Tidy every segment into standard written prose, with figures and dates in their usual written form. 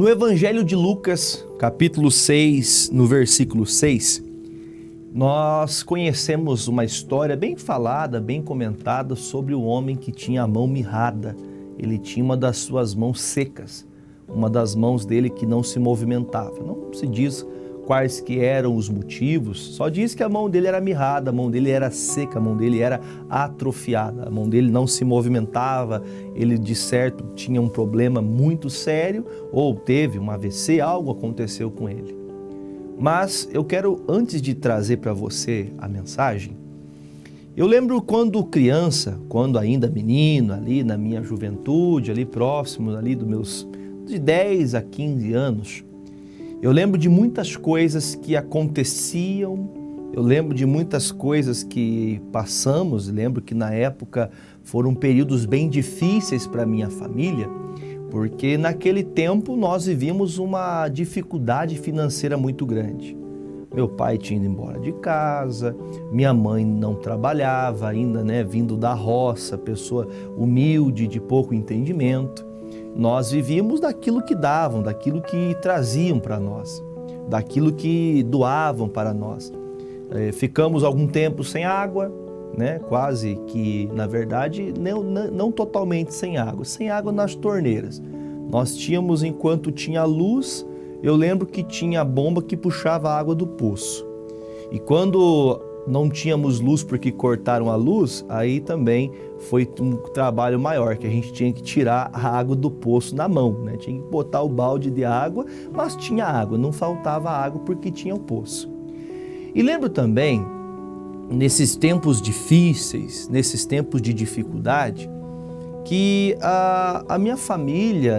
No Evangelho de Lucas, capítulo 6, no versículo 6, nós conhecemos uma história bem falada, bem comentada sobre o homem que tinha a mão mirrada. Ele tinha uma das suas mãos secas, uma das mãos dele que não se movimentava. Não se diz quais que eram os motivos, só diz que a mão dele era mirrada, a mão dele era seca, a mão dele era atrofiada, a mão dele não se movimentava, ele de certo tinha um problema muito sério ou teve um AVC, algo aconteceu com ele. Mas eu quero, antes de trazer para você a mensagem, eu lembro quando criança, quando ainda menino, ali na minha juventude, ali próximo ali dos meus de 10 a 15 anos, eu lembro de muitas coisas que aconteciam, eu lembro de muitas coisas que passamos, lembro que na época foram períodos bem difíceis para minha família, porque naquele tempo nós vivíamos uma dificuldade financeira muito grande. Meu pai tinha ido embora de casa, minha mãe não trabalhava ainda, vindo da roça, pessoa humilde, de pouco entendimento. Nós vivíamos daquilo que davam, daquilo que traziam para nós, daquilo que doavam para nós. Ficamos algum tempo sem água, quase que, na verdade, não totalmente sem água nas torneiras. Nós tínhamos, enquanto tinha luz, eu lembro que tinha a bomba que puxava a água do poço. E quando não tínhamos luz porque cortaram a luz, aí também foi um trabalho maior, que a gente tinha que tirar a água do poço na mão, Tinha que botar o balde de água, mas tinha água, não faltava água porque tinha o poço. E lembro também, nesses tempos difíceis, nesses tempos de dificuldade, que a minha família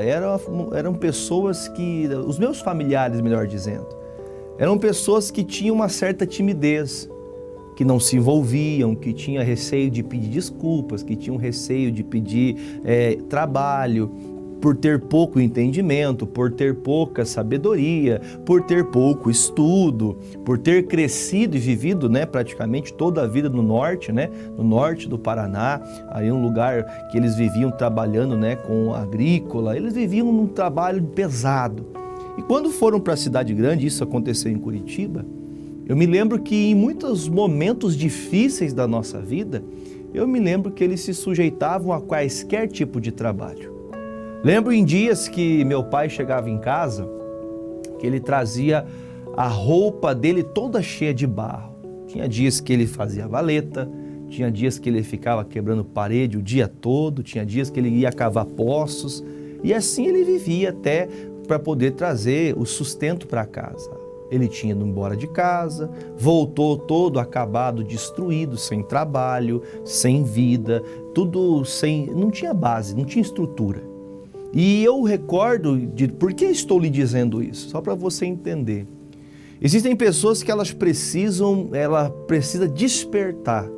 eram pessoas que, os meus familiares, melhor dizendo, eram pessoas que tinham uma certa timidez, que não se envolviam, que tinham receio de pedir desculpas, que tinham receio de pedir trabalho, por ter pouco entendimento, por ter pouca sabedoria, por ter pouco estudo, por ter crescido e vivido praticamente toda a vida no norte, no norte do Paraná, aí um lugar que eles viviam trabalhando com agrícola, eles viviam num trabalho pesado. E quando foram para a cidade grande, isso aconteceu em Curitiba, eu me lembro que em muitos momentos difíceis da nossa vida, eu me lembro que eles se sujeitavam a quaisquer tipo de trabalho. Lembro em dias que meu pai chegava em casa, que ele trazia a roupa dele toda cheia de barro. Tinha dias que ele fazia valeta, tinha dias que ele ficava quebrando parede o dia todo, tinha dias que ele ia cavar poços, e assim ele vivia até para poder trazer o sustento para casa. Ele tinha ido embora de casa, voltou todo acabado, destruído, sem trabalho, sem vida, tudo sem, não tinha base, não tinha estrutura. E eu recordo por que estou lhe dizendo isso? Só para você entender. Existem pessoas que ela precisa despertar.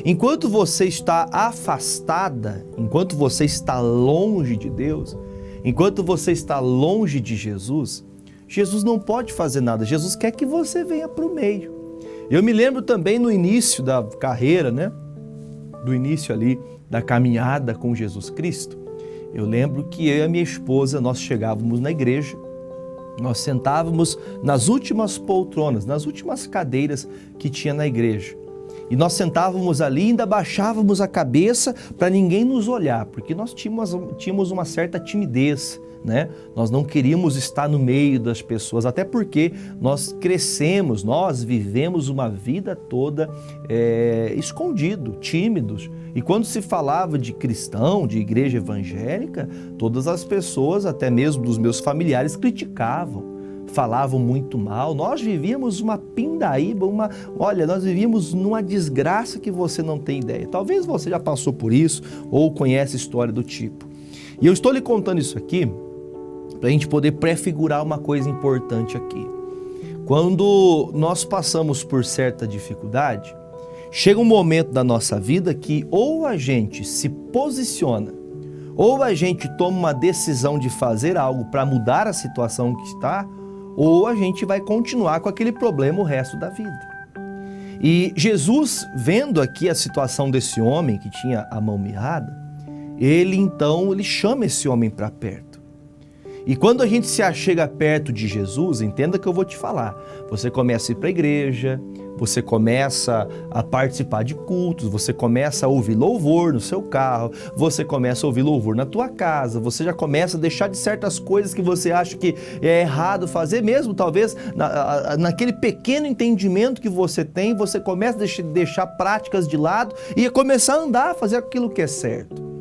Enquanto você está afastada, enquanto você está longe de Deus, enquanto você está longe de Jesus, Jesus não pode fazer nada. Jesus quer que você venha para o meio. Eu me lembro também no início da carreira, do início ali da caminhada com Jesus Cristo. Eu lembro que eu e a minha esposa, nós chegávamos na igreja, nós sentávamos nas últimas poltronas, nas últimas cadeiras que tinha na igreja. E nós sentávamos ali e ainda baixávamos a cabeça para ninguém nos olhar, porque nós tínhamos uma certa timidez, Nós não queríamos estar no meio das pessoas, até porque nós crescemos, nós vivemos uma vida toda escondido, tímidos. E quando se falava de cristão, de igreja evangélica, todas as pessoas, até mesmo dos meus familiares, criticavam, falavam muito mal. Nós vivíamos uma pindaíba, nós vivíamos numa desgraça que você não tem ideia. Talvez você já passou por isso ou conhece história do tipo. E eu estou lhe contando isso aqui para a gente poder prefigurar uma coisa importante aqui. Quando nós passamos por certa dificuldade, chega um momento da nossa vida que ou a gente se posiciona, ou a gente toma uma decisão de fazer algo para mudar a situação que está, ou a gente vai continuar com aquele problema o resto da vida. E Jesus, vendo aqui a situação desse homem que tinha a mão mirrada, ele chama esse homem para perto. E quando a gente se achega perto de Jesus, entenda que eu vou te falar. Você começa a ir para a igreja, você começa a participar de cultos, você começa a ouvir louvor no seu carro, você começa a ouvir louvor na tua casa, você já começa a deixar de certas coisas que você acha que é errado fazer, mesmo talvez naquele pequeno entendimento que você tem, você começa a deixar práticas de lado e a começar a andar, a fazer aquilo que é certo.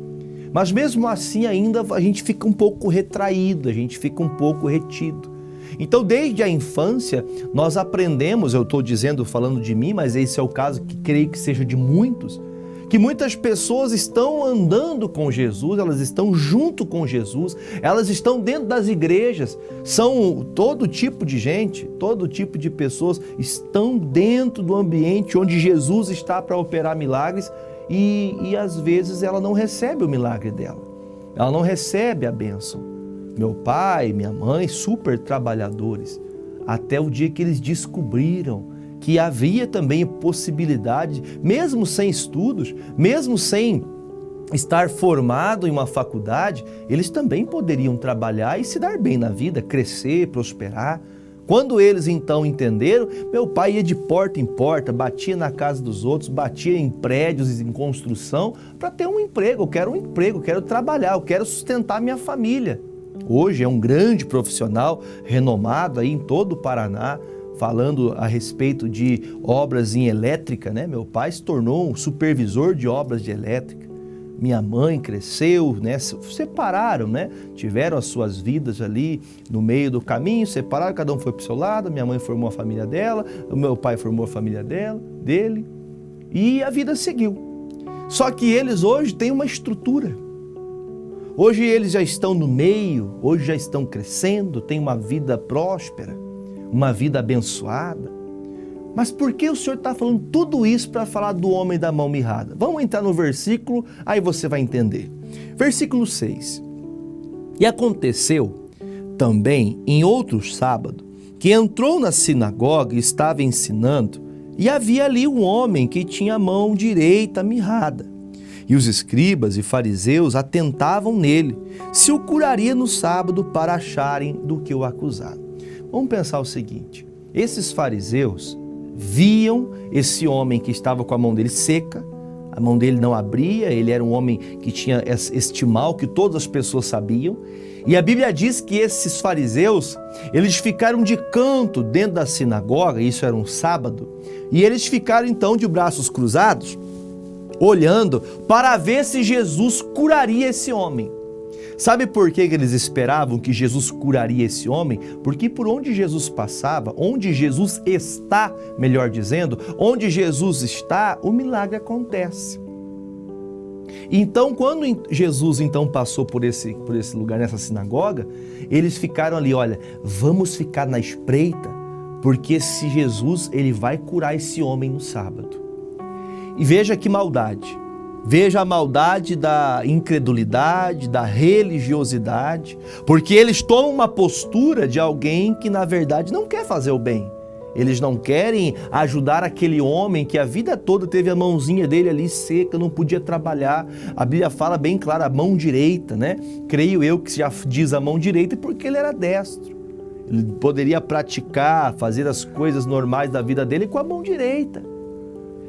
Mas mesmo assim ainda a gente fica um pouco retraído, a gente fica um pouco retido. Então desde a infância nós aprendemos, eu estou falando de mim, mas esse é o caso que creio que seja de muitos, que muitas pessoas estão andando com Jesus, elas estão junto com Jesus, elas estão dentro das igrejas, são todo tipo de gente, todo tipo de pessoas estão dentro do ambiente onde Jesus está para operar milagres, e às vezes ela não recebe o milagre dela, ela não recebe a bênção. Meu pai, minha mãe, super trabalhadores, até o dia que eles descobriram que havia também possibilidade, mesmo sem estudos, mesmo sem estar formado em uma faculdade, eles também poderiam trabalhar e se dar bem na vida, crescer, prosperar. Quando eles então entenderam, meu pai ia de porta em porta, batia na casa dos outros, batia em prédios, em construção, para ter um emprego. Eu quero um emprego, eu quero trabalhar, eu quero sustentar minha família. Hoje é um grande profissional, renomado aí em todo o Paraná, falando a respeito de obras em elétrica, né? Meu pai se tornou um supervisor de obras de elétrica. Minha mãe cresceu, né? Separaram, né? Tiveram as suas vidas ali no meio do caminho, separaram, cada um foi para o seu lado, minha mãe formou a família dela, o meu pai formou a família dele, e a vida seguiu. Só que eles hoje têm uma estrutura. Hoje eles já estão no meio, hoje já estão crescendo, têm uma vida próspera, uma vida abençoada. Mas por que o Senhor está falando tudo isso para falar do homem da mão mirrada? Vamos entrar no versículo, aí você vai entender. Versículo 6. E aconteceu também em outro sábado, que entrou na sinagoga e estava ensinando, e havia ali um homem que tinha a mão direita mirrada. E os escribas e fariseus atentavam nele, se o curaria no sábado para acharem do que o acusar. Vamos pensar o seguinte, esses fariseus viam esse homem que estava com a mão dele seca, a mão dele não abria, ele era um homem que tinha este mal que todas as pessoas sabiam, e a Bíblia diz que esses fariseus, eles ficaram de canto dentro da sinagoga, isso era um sábado, e eles ficaram então de braços cruzados, olhando para ver se Jesus curaria esse homem. Sabe por que eles esperavam que Jesus curaria esse homem? Porque por onde Jesus passava, onde Jesus está, melhor dizendo, onde Jesus está, o milagre acontece. Então, quando Jesus então passou por esse lugar, nessa sinagoga, eles ficaram ali, olha, vamos ficar na espreita, porque se Jesus, ele vai curar esse homem no sábado. E veja que maldade. Veja a maldade da incredulidade, da religiosidade, porque eles tomam uma postura de alguém que na verdade não quer fazer o bem. Eles não querem ajudar aquele homem que a vida toda teve a mãozinha dele ali seca, não podia trabalhar. A Bíblia fala bem claro, a mão direita, né? Creio eu que já diz a mão direita porque ele era destro. Ele poderia praticar, fazer as coisas normais da vida dele com a mão direita.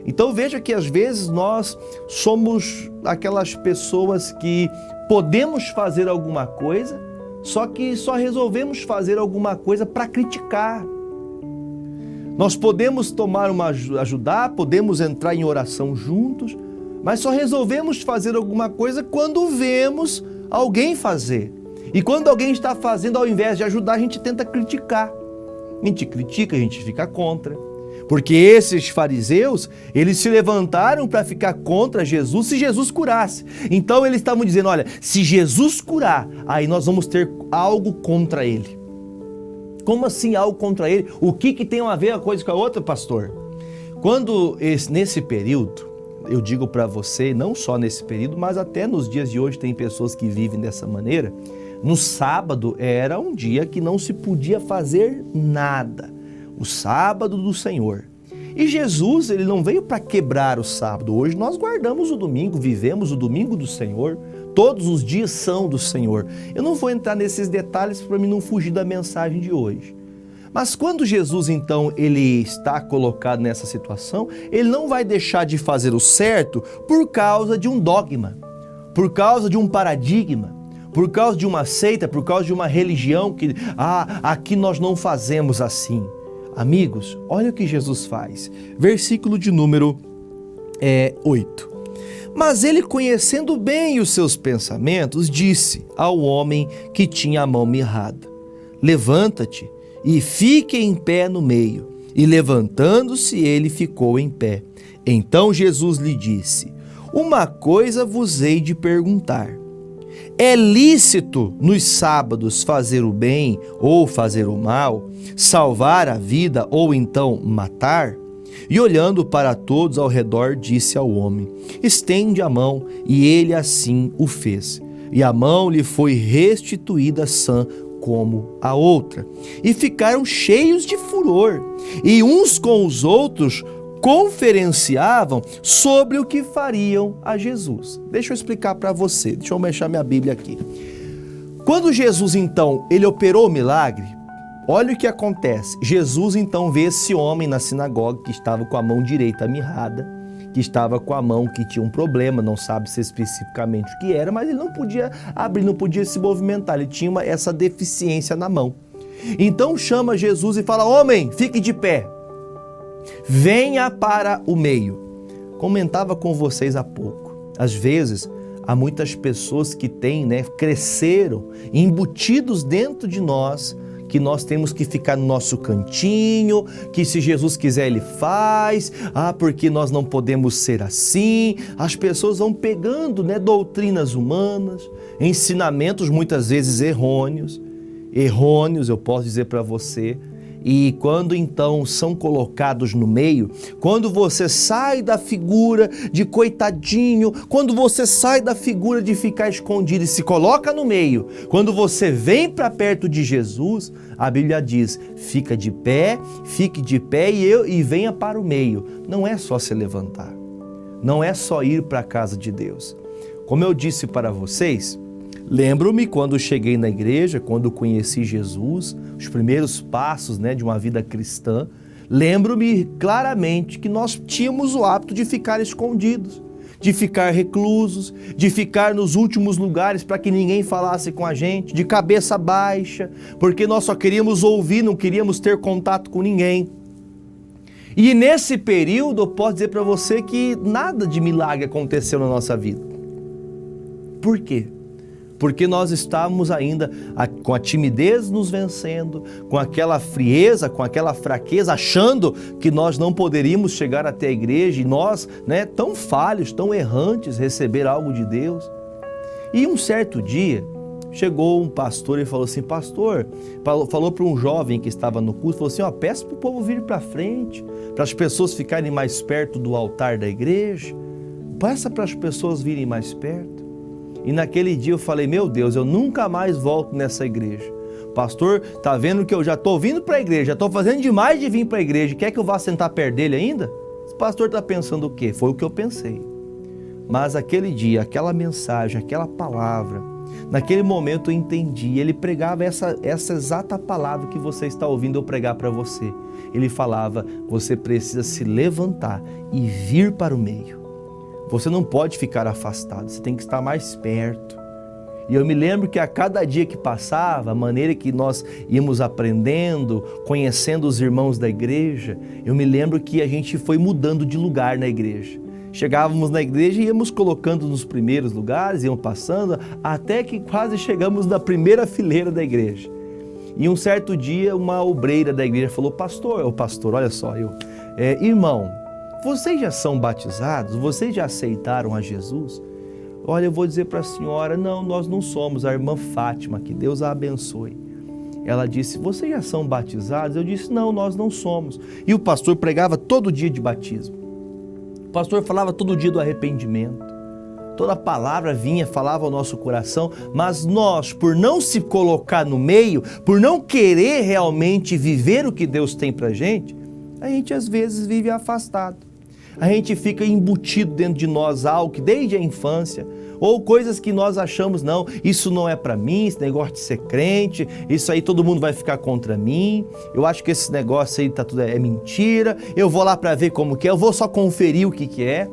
Então veja que às vezes nós somos aquelas pessoas que podemos fazer alguma coisa, só que só resolvemos fazer alguma coisa para criticar. Nós podemos ajudar, podemos entrar em oração juntos, mas só resolvemos fazer alguma coisa quando vemos alguém fazer. E quando alguém está fazendo, ao invés de ajudar, a gente tenta criticar. A gente critica, a gente fica contra. Porque esses fariseus, eles se levantaram para ficar contra Jesus se Jesus curasse. Então eles estavam dizendo, olha, se Jesus curar, aí nós vamos ter algo contra ele. Como assim algo contra ele? O que tem a ver uma coisa com a outra, pastor? Nesse período, eu digo para você, não só nesse período, mas até nos dias de hoje tem pessoas que vivem dessa maneira, no sábado era um dia que não se podia fazer nada. O sábado do Senhor. E Jesus, ele não veio para quebrar o sábado. Hoje nós guardamos o domingo, vivemos o domingo do Senhor. Todos os dias são do Senhor. Eu não vou entrar nesses detalhes para mim não fugir da mensagem de hoje. Mas quando Jesus, então, ele está colocado nessa situação, ele não vai deixar de fazer o certo por causa de um dogma, por causa de um paradigma, por causa de uma seita, por causa de uma religião que, aqui nós não fazemos assim. Amigos, olha o que Jesus faz. Versículo de número 8. Mas ele, conhecendo bem os seus pensamentos, disse ao homem que tinha a mão mirrada: levanta-te e fique em pé no meio. E levantando-se, ele ficou em pé. Então Jesus lhe disse: uma coisa vos hei de perguntar. É lícito nos sábados fazer o bem ou fazer o mal, salvar a vida ou então matar? E olhando para todos ao redor, disse ao homem: estende a mão. E ele assim o fez. E a mão lhe foi restituída sã como a outra. E ficaram cheios de furor, e uns com os outros conferenciavam sobre o que fariam a Jesus. Deixa eu explicar para você, deixa eu mexer minha Bíblia aqui. Quando Jesus, então, ele operou o milagre, olha o que acontece. Jesus, então, vê esse homem na sinagoga que estava com a mão direita mirrada, que estava com a mão que tinha um problema, não sabe se especificamente o que era, mas ele não podia abrir, não podia se movimentar, ele tinha essa deficiência na mão. Então chama Jesus e fala: homem, fique de pé, venha para o meio. Comentava com vocês há pouco, às vezes há muitas pessoas que têm, cresceram embutidos dentro de nós, que nós temos que ficar no nosso cantinho, que se Jesus quiser ele faz, porque nós não podemos ser assim. As pessoas vão pegando, doutrinas humanas, ensinamentos muitas vezes errôneos, eu posso dizer para você. E quando então são colocados no meio, quando você sai da figura de coitadinho, quando você sai da figura de ficar escondido e se coloca no meio, quando você vem para perto de Jesus, a Bíblia diz: fique de pé e venha para o meio. Não é só se levantar, não é só ir para a casa de Deus. Como eu disse para vocês, lembro-me quando cheguei na igreja, quando conheci Jesus, os primeiros passos de uma vida cristã, lembro-me claramente que nós tínhamos o hábito de ficar escondidos, de ficar reclusos, de ficar nos últimos lugares para que ninguém falasse com a gente, de cabeça baixa, porque nós só queríamos ouvir, não queríamos ter contato com ninguém. E nesse período eu posso dizer para você que nada de milagre aconteceu na nossa vida. Por quê? Porque nós estávamos ainda com a timidez nos vencendo, com aquela frieza, com aquela fraqueza, achando que nós não poderíamos chegar até a igreja e nós, tão falhos, tão errantes, receber algo de Deus. E um certo dia, chegou um pastor e falou assim: pastor, falou para um jovem que estava no culto, falou assim: peça para o povo vir para frente, para as pessoas ficarem mais perto do altar da igreja, peça para as pessoas virem mais perto. E naquele dia eu falei: meu Deus, eu nunca mais volto nessa igreja. Pastor, tá vendo que eu já estou vindo para a igreja, já estou fazendo demais de vir para a igreja, quer que eu vá sentar perto dele ainda? Esse pastor está pensando o quê? Foi o que eu pensei. Mas aquele dia, aquela mensagem, aquela palavra, naquele momento eu entendi. Ele pregava essa exata palavra que você está ouvindo eu pregar para você. Ele falava: você precisa se levantar e vir para o meio. Você não pode ficar afastado, você tem que estar mais perto. E eu me lembro que a cada dia que passava, a maneira que nós íamos aprendendo, conhecendo os irmãos da igreja, eu me lembro que a gente foi mudando de lugar na igreja. Chegávamos na igreja e íamos colocando nos primeiros lugares, íamos passando, até que quase chegamos na primeira fileira da igreja. E um certo dia, uma obreira da igreja falou: pastor, olha só, irmão, vocês já são batizados? Vocês já aceitaram a Jesus? Olha, eu vou dizer para a senhora: não, nós não somos. A irmã Fátima, que Deus a abençoe. Ela disse: vocês já são batizados? Eu disse: não, nós não somos. E o pastor pregava todo dia de batismo. O pastor falava todo dia do arrependimento. Toda palavra vinha, falava ao nosso coração, mas nós, por não se colocar no meio, por não querer realmente viver o que Deus tem para a gente, A gente às vezes vive afastado. A gente fica embutido dentro de nós algo que desde a infância, ou coisas que nós achamos, não, isso não é para mim, esse negócio de ser crente, isso aí todo mundo vai ficar contra mim, eu acho que esse negócio aí tudo é mentira, eu vou lá para ver como que é, eu vou só conferir o que é.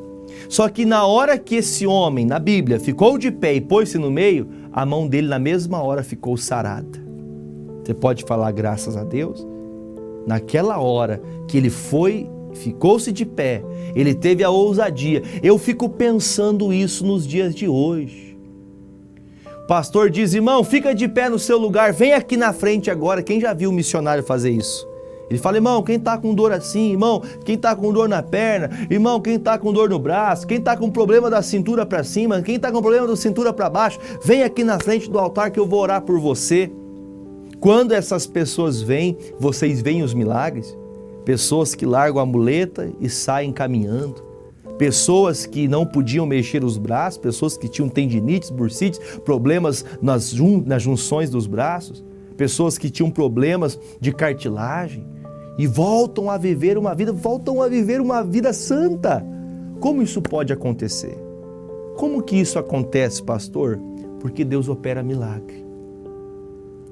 Só que na hora que esse homem, na Bíblia, ficou de pé e pôs-se no meio, a mão dele na mesma hora ficou sarada. Você pode falar graças a Deus? Naquela hora que ele ficou-se de pé, ele teve a ousadia. Eu fico pensando isso nos dias de hoje. O pastor diz, irmão, fica de pé no seu lugar, vem aqui na frente agora. Quem já viu o missionário fazer isso? Ele fala, irmão, quem está com dor assim, irmão, quem está com dor na perna, irmão, quem está com dor no braço, quem está com problema da cintura para cima, quem está com problema da cintura para baixo, vem aqui na frente do altar que eu vou orar por você. Quando essas pessoas vêm, vocês veem os milagres? Pessoas que largam a muleta e saem caminhando. Pessoas que não podiam mexer os braços, pessoas que tinham tendinites, bursites, problemas nas junções dos braços, pessoas que tinham problemas de cartilagem e voltam a viver uma vida santa. Como isso pode acontecer? Como que isso acontece, pastor? Porque Deus opera milagre.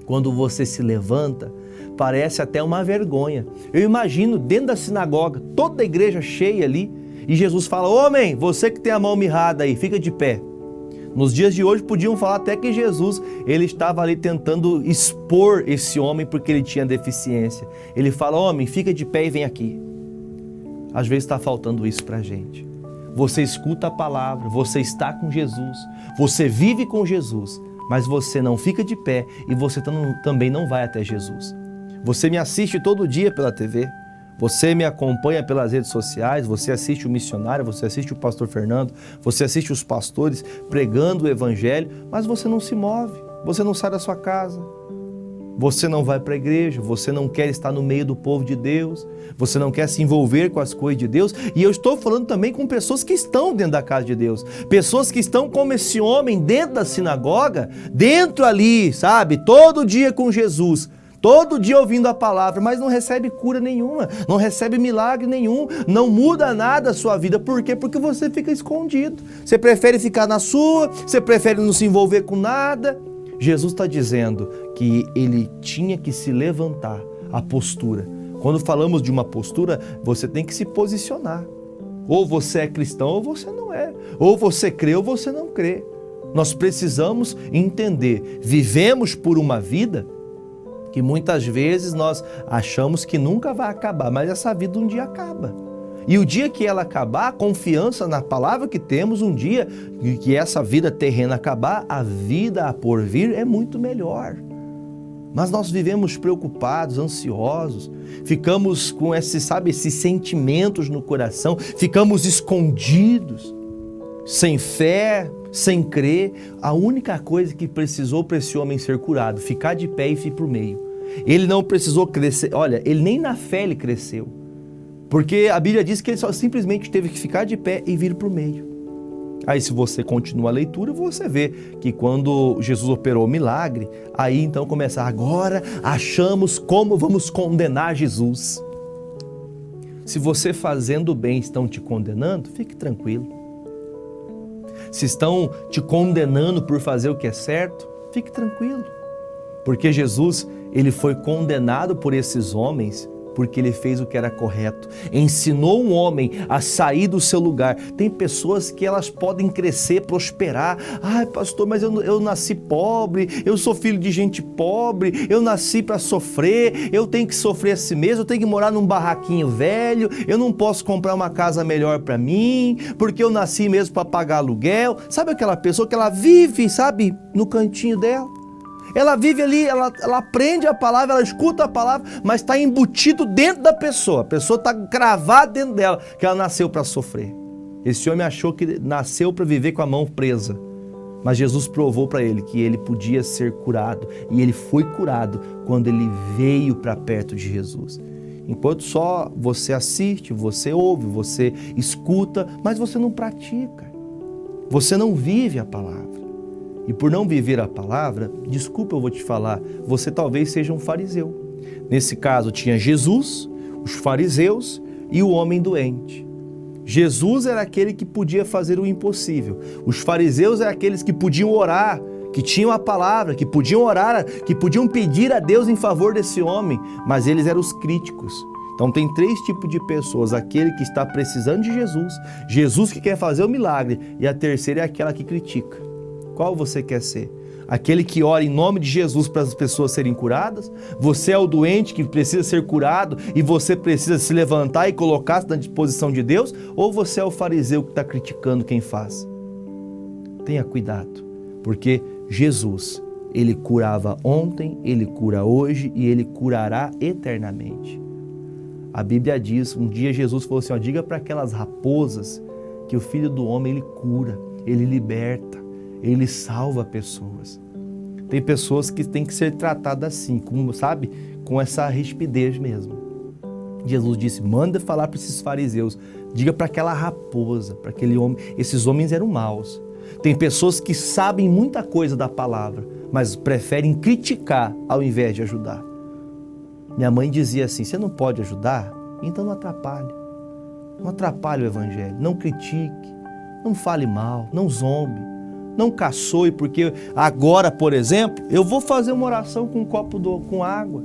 Quando você se levanta, parece até uma vergonha. Eu imagino dentro da sinagoga, toda a igreja cheia ali, e Jesus fala, homem, você que tem a mão mirrada aí, fica de pé. Nos dias de hoje podiam falar até que Jesus, ele estava ali tentando expor esse homem porque ele tinha deficiência. Ele fala, homem, fica de pé e vem aqui. Às vezes está faltando isso para a gente. Você escuta a palavra, você está com Jesus, você vive com Jesus, mas você não fica de pé e você também não vai até Jesus. Você me assiste todo dia pela TV, você me acompanha pelas redes sociais, você assiste o missionário, você assiste o pastor Fernando, você assiste os pastores pregando o evangelho, mas você não se move, você não sai da sua casa, você não vai para a igreja, você não quer estar no meio do povo de Deus, você não quer se envolver com as coisas de Deus. E eu estou falando também com pessoas que estão dentro da casa de Deus, pessoas que estão como esse homem dentro da sinagoga, dentro ali, sabe, todo dia com Jesus, todo dia ouvindo a palavra, mas não recebe cura nenhuma, não recebe milagre nenhum, não muda nada a sua vida. Por quê? Porque você fica escondido, você prefere ficar na sua, você prefere não se envolver com nada. Jesus está dizendo que ele tinha que se levantar, a postura. Quando falamos de uma postura, você tem que se posicionar. Ou você é cristão ou você não é, ou você crê ou você não crê. Nós precisamos entender, vivemos por uma vida que muitas vezes nós achamos que nunca vai acabar, mas essa vida um dia acaba. E o dia que ela acabar, a confiança na palavra que temos, um dia que essa vida terrena acabar, a vida a por vir é muito melhor. Mas nós vivemos preocupados, ansiosos, ficamos com esses sentimentos no coração, ficamos escondidos, sem fé, sem crer. A única coisa que precisou para esse homem ser curado, ficar de pé e ir para o meio. Ele não precisou crescer, olha, ele nem na fé ele cresceu, porque a Bíblia diz que ele só simplesmente teve que ficar de pé e vir para o meio. Aí se você continua a leitura, você vê que quando Jesus operou o milagre, aí então começa, agora achamos como vamos condenar Jesus. Se você fazendo bem estão te condenando, fique tranquilo. Se estão te condenando por fazer o que é certo, fique tranquilo. Porque Jesus, ele foi condenado por esses homens porque ele fez o que era correto. Ensinou um homem a sair do seu lugar. Tem pessoas que elas podem crescer, prosperar. Ai, pastor, mas eu nasci pobre, eu sou filho de gente pobre, eu nasci para sofrer, eu tenho que sofrer assim mesmo, eu tenho que morar num barraquinho velho, eu não posso comprar uma casa melhor para mim, porque eu nasci mesmo para pagar aluguel. Sabe aquela pessoa que ela vive, sabe, no cantinho dela? Ela vive ali, ela aprende a palavra, ela escuta a palavra, mas está embutido dentro da pessoa. A pessoa está cravada dentro dela, que ela nasceu para sofrer. Esse homem achou que nasceu para viver com a mão presa. Mas Jesus provou para ele que ele podia ser curado. E ele foi curado quando ele veio para perto de Jesus. Enquanto só você assiste, você ouve, você escuta, mas você não pratica. Você não vive a palavra. E por não viver a palavra, desculpa, eu vou te falar, você talvez seja um fariseu. Nesse caso tinha Jesus, os fariseus e o homem doente. Jesus era aquele que podia fazer o impossível. Os fariseus eram aqueles que podiam orar, que tinham a palavra, que podiam orar, que podiam pedir a Deus em favor desse homem, mas eles eram os críticos. Então tem 3 tipos de pessoas: aquele que está precisando de Jesus, Jesus que quer fazer o milagre, e a terceira é aquela que critica. Qual você quer ser? Aquele que ora em nome de Jesus para as pessoas serem curadas? Você é o doente que precisa ser curado e você precisa se levantar e colocar-se na disposição de Deus? Ou você é o fariseu que está criticando quem faz? Tenha cuidado, porque Jesus, Ele curava ontem, Ele cura hoje e Ele curará eternamente. A Bíblia diz, um dia Jesus falou assim, diga para aquelas raposas que o Filho do Homem, Ele cura, Ele liberta, Ele salva pessoas. Tem pessoas que têm que ser tratadas assim, com essa rispidez mesmo. Jesus disse, manda falar para esses fariseus, diga para aquela raposa, para aquele homem. Esses homens eram maus. Tem pessoas que sabem muita coisa da palavra, mas preferem criticar ao invés de ajudar. Minha mãe dizia assim, você não pode ajudar? Então não atrapalhe. Não atrapalhe o evangelho, não critique, não fale mal, não zombe, não caçoe, porque agora, por exemplo, eu vou fazer uma oração com um copo com água.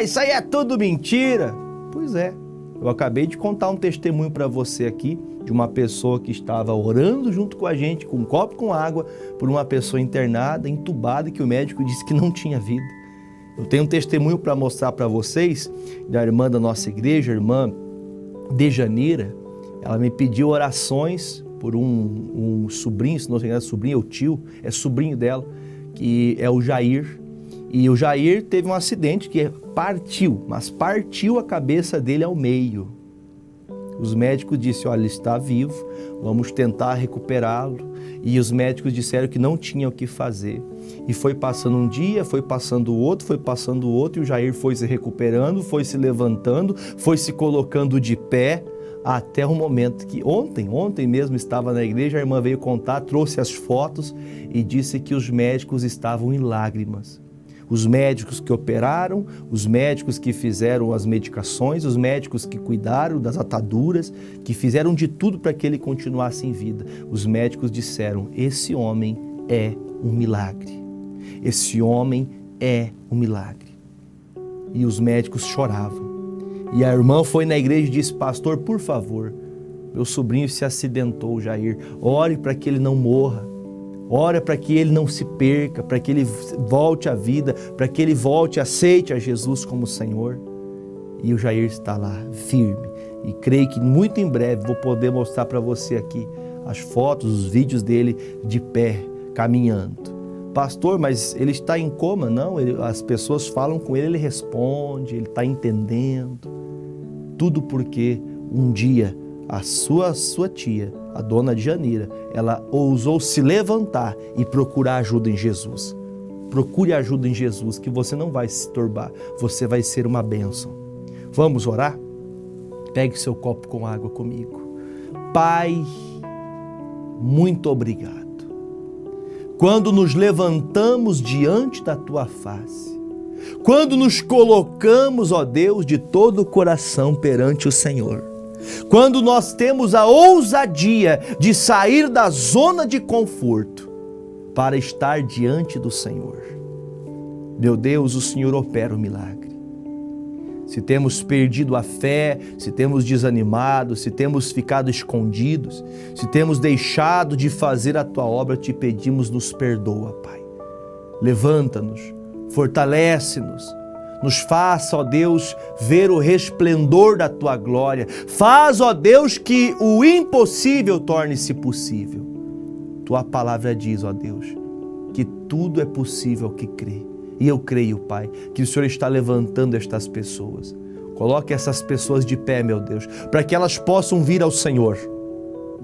Isso aí é tudo mentira. Pois é, eu acabei de contar um testemunho para você aqui, de uma pessoa que estava orando junto com a gente, com um copo com água, por uma pessoa internada, entubada, que o médico disse que não tinha vida. Eu tenho um testemunho para mostrar para vocês, da irmã da nossa igreja, a irmã Dejaneira. Ela me pediu orações por um sobrinho, se não se engano, sobrinho ou tio, é sobrinho dela, que é o Jair. E o Jair teve um acidente que partiu, mas partiu a cabeça dele ao meio. Os médicos disseram, olha, ele está vivo, vamos tentar recuperá-lo. E os médicos disseram que não tinham o que fazer. E foi passando um dia, foi passando o outro, e o Jair foi se recuperando, foi se levantando, foi se colocando de pé, até o momento que ontem mesmo estava na igreja, a irmã veio contar, trouxe as fotos e disse que os médicos estavam em lágrimas. Os médicos que operaram, os médicos que fizeram as medicações, os médicos que cuidaram das ataduras, que fizeram de tudo para que ele continuasse em vida. Os médicos disseram, esse homem é um milagre. Esse homem é um milagre. E os médicos choravam. E a irmã foi na igreja e disse, pastor, por favor, meu sobrinho se acidentou, Jair, ore para que ele não morra. Ora para que ele não se perca, para que ele volte à vida, para que ele volte, aceite a Jesus como Senhor. E o Jair está lá, firme. E creio que muito em breve vou poder mostrar para você aqui as fotos, os vídeos dele de pé, caminhando. Pastor, mas ele está em coma? Não, as pessoas falam com ele, ele responde, ele está entendendo. Tudo porque um dia a sua tia, a dona Janira, ela ousou se levantar e procurar ajuda em Jesus. Procure ajuda em Jesus, que você não vai se turbar, você vai ser uma bênção. Vamos orar? Pegue seu copo com água comigo. Pai, muito obrigado. Quando nos levantamos diante da Tua face, quando nos colocamos, ó Deus, de todo o coração perante o Senhor, quando nós temos a ousadia de sair da zona de conforto para estar diante do Senhor, meu Deus, o Senhor opera o milagre. Se temos perdido a fé, se temos desanimado, se temos ficado escondidos, se temos deixado de fazer a Tua obra, te pedimos, nos perdoa, Pai. Levanta-nos, fortalece-nos, nos faça, ó Deus, ver o resplendor da Tua glória. Faz, ó Deus, que o impossível torne-se possível. Tua palavra diz, ó Deus, que tudo é possível ao que crê. E eu creio, Pai, que o Senhor está levantando estas pessoas. Coloque essas pessoas de pé, meu Deus, para que elas possam vir ao Senhor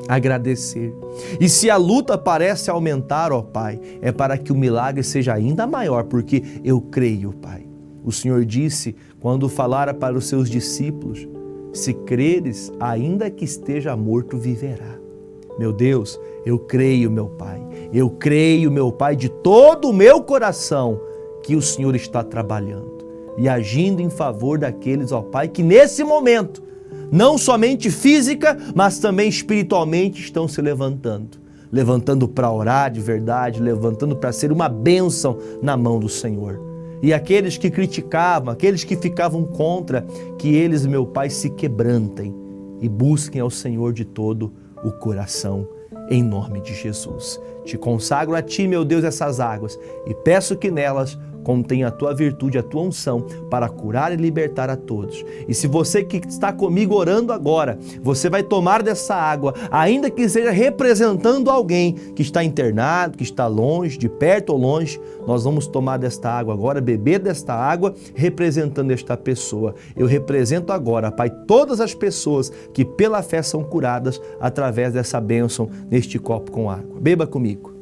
agradecer. E se a luta parece aumentar, ó Pai, é para que o milagre seja ainda maior, porque eu creio, Pai. O Senhor disse, quando falara para os seus discípulos, se creres, ainda que esteja morto, viverá. Meu Deus, eu creio, meu Pai. Eu creio, meu Pai, de todo o meu coração, que o Senhor está trabalhando. e agindo em favor daqueles, ó Pai, que nesse momento, não somente física, mas também espiritualmente estão se levantando para orar de verdade, levantando para ser uma bênção na mão do Senhor. E aqueles que criticavam, aqueles que ficavam contra, que eles, meu Pai, se quebrantem e busquem ao Senhor de todo o coração, em nome de Jesus. Te consagro a Ti, meu Deus, essas águas e peço que nelas contenha a Tua virtude, a Tua unção para curar e libertar a todos. E se você que está comigo orando agora, você vai tomar dessa água, ainda que seja representando alguém que está internado, que está longe, de perto ou longe, nós vamos tomar desta água agora, beber desta água, representando esta pessoa. Eu represento agora, Pai, todas as pessoas que pela fé são curadas através dessa bênção neste copo com água. Beba comigo.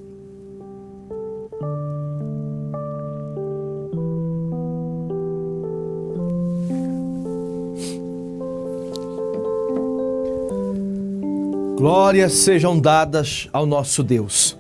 Glórias sejam dadas ao nosso Deus.